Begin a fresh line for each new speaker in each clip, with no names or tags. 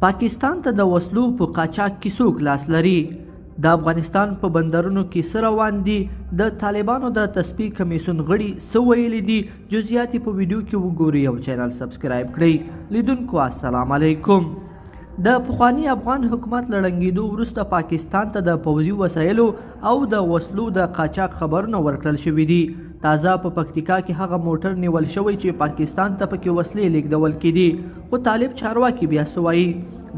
پاکستان ته د وسلو په قاچاق کې څوک لاس لري؟ د افغانستان په بندرونو کې څه روان دي؟ د طالبانو د تصفیې کمیسیون غړي څه ویلي دي؟ جزئیات په ویډیو کې وګورئ او چینل سبسکرایب کړئ. لیدونکو السلام علیکم. د پخوانی افغان حکومت له ړنګېدو وروسته پاکستان ته د پوځي وسایلو او د وسلو د قاچاق خبرونه ورکړل شوي دي. تازه په پکتیکا کې هغه موټر نیول شوی چې پاکستان ته پکې وسلې لیږدول کېدي، خو طالب چارواکي بیا څه وایي؟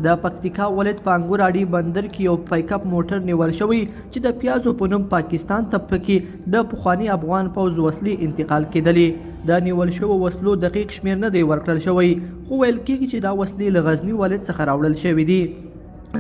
د پکتیکا ولایت په انګور اډې بندر کې یو پایکاپ موټر نیول شوی چې د پیازو په نوم پاکستان ته پکې د پخوانی افغان پوځ وسلې انتقال کېدلې. د نیول شوو وسلو دقیق شمېر نه دی ورکړل شوی، خو ویل کېږي چې دا وسلې له غزني ولایت څخه راوړل شوي دي.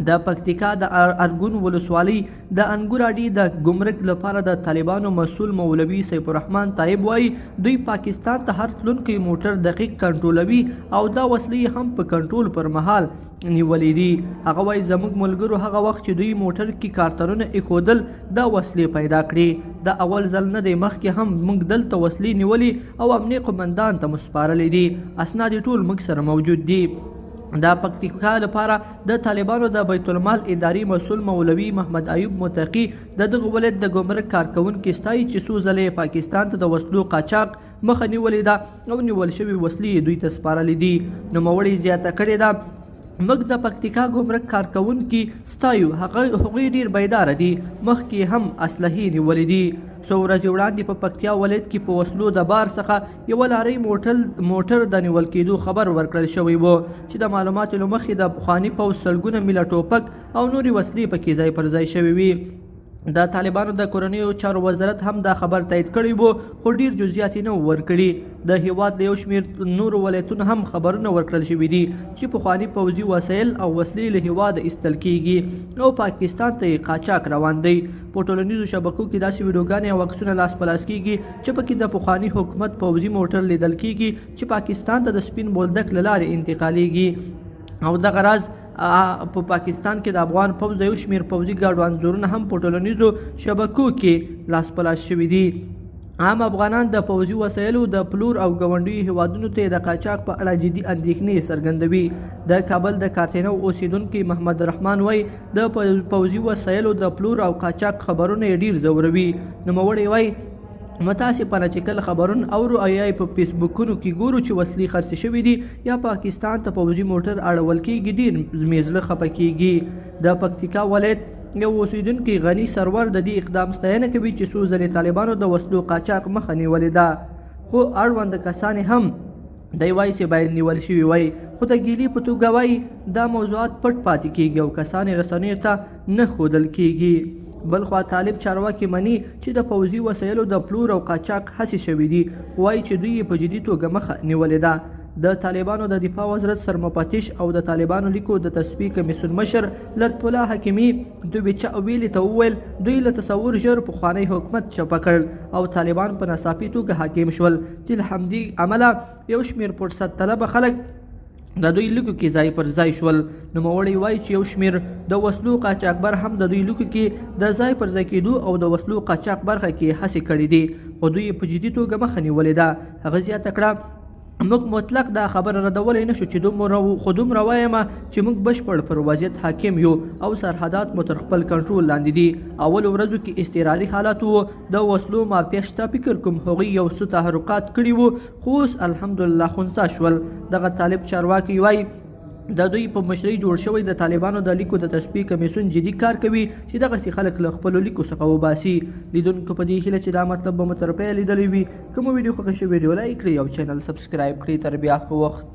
د پکتیکا د ارګون ولسوالۍ د انګور اډې د ګمرک لپاره د طالبانو مسؤل مولوي سیف الرحمن طیب وایي دوی پاکستان ته هر تلونکی موټر دقیق کنټرولوي او دا وسلې هم په کنټرول پر مهال نیولې دي. هغه وایي زموږ ملګرو هغه وخت چې دوی موټر کې کارترونه ایښودل دا وسلې پیدا کړې. د اول ځل نه دی، مخکې هم موږ دلته وسلې نیولې او امنیه قمندان ته مسپارلې دي. اسناد ټول موږ سره موجود دي. د پکتیکا لپاره د طالبانو د بیت المال اداري مسؤل مولوي محمد ایوب متقي د دغه ولایت د ګمرک کارکونکي ستایي چې څو ځلې پاکستان ته د وسلو قاچاق مخه نیولې ده او نیول شوي وسلې دوی ته سپارلې دي. نوموړی زیاته کړې ده موږ د پکتیکا ګمرک کارکونکي ستایو، هغوی ډیر بیداره دي، مخکې هم اسلحې نیولې دي. څو ورځې وړاندې په پکتیا ولایت کې په وسلو د بار څخه یوه لارۍ موټر د نیول کېدو خبر ورکړل شوی و چې د معلوماتو له مخې د پخواني پوځ سلګونه میله ټوپک او نورې وسلې پکې ځای پر ځای شوې وي. د طالبانو د کورنیو چارو وزارت هم دا خبر تایید کړی و، خو ډیر جزئیات یې نه ورکړي. د هیواد د یو شمېر نورو ولایتونو هم خبرونه ورکړل شوي دي چې پخواني پوځي وسایل او وسلې له هیواده ایستل کېږي او پاکستان ته یې قاچاق روان دی. په ټولنیزو شبکو کې داسې ویډیوګانې او عکسونه لاس په لاس کېږي چې پکې د پخواني حکومت پوځي موټر لیدل کېږي چې پاکستان ته د سپین بولدک له لارې انتقالېږي. او دغه راز په پاکستان کې د افغان پوځ د یو شمېر پوځي ګاډو انځورونه هم په ټولنیزو شبکو کې لاس په لاس شوي دي. عام افغانان د پوځي وسایلو د پلور او ګاونډیو هیوادونو ته د قاچاق په اړه جدي اندېښنې څرګندوي. د کابل د کاتینو اوسیدونکي محمد رحمان وایي د پوځي وسایلو د پلور او قاچاق خبرونه یې ډیر ځوروي. نوموړی وایي متاسفانه چې کله خبرونه اورو او یا په فیسبوکونو کې ګورو چې وسلې خرڅې شوي دي یا پاکستان ته پوځي موټر اړول کېږي ډېر مې زړه خفه کېږي. د پکتیکا ولایت یو اوسیدونکي غني سرور د دې اقدام ستاینه کوي چې څو ځلې طالبانو د وسلو قاچاق مخه نیولې ده، خو اړوند کسان هم دی وایي چې باید نیول شوي وای، خو د ګیلې په توګه وایي دا موضوعات پټ پاتې کېږي او کسان رسنیو ته نه ښودل کېږي. بلخوا طالب چارواکي مني چې د پوځي وسایلو د پلور او قاچاق هڅې شوي دي، خو وایي چې دوی یې په جدي توګه مخه نیولې ده. د طالبانو د دفاع وزارت سرمفتش او د طالبانو لیکو د تصفیې کمیسیون مشر لطف الله حکیمي دوبیچه ویلي ته وویل دوی له تصور ژر پخوانی حکومت چپه کړ او طالبان په ناڅاپي توګه حاکم شول چې له همدې امله یو شمېر فرصت طلبه خلک د دوی لیکو کې ځای پر ځای شول. نوموړی وایي چې یو شمېر د وسلو قاچاقبر هم د دوی لیکو کې د ځای پر ځای کېدو او د وسلو قاچاق برخه کې هڅې کړې دي، خو دوی په جدي توګه مخه نیولې ده. هغه زیاته کړه موږ مطلق دا خبره ردولی نه شو چې دومره وایم چې موږ بشپړ پر وضعیت حاکم یو او سرحدات مو تر خپل کنټرول لاندې دي. اولو ورځو کې اضطراري حالات وو، د وسلو مافیا شته، فکر کوم هغوی یو څه تحرکات کړي وو، خو اوس الحمدلله خنثی شول. دغه طالب چارواکي وایي د دوی په مشرۍ جوړ شوی د طالبانو د لیکو د تصفیې کمیسیون جدي کار کوي چې دغسې خلک له خپلو لیکو څخه وباسي. لیدونکو په دې هیله چې دا مطلب به مو تر پایه لیدلی وي. که مو ویډیو خوښه شوې ویډیو لایک کړئ او چینل سبسکرایب کړئ. تر بیا ښه وخت.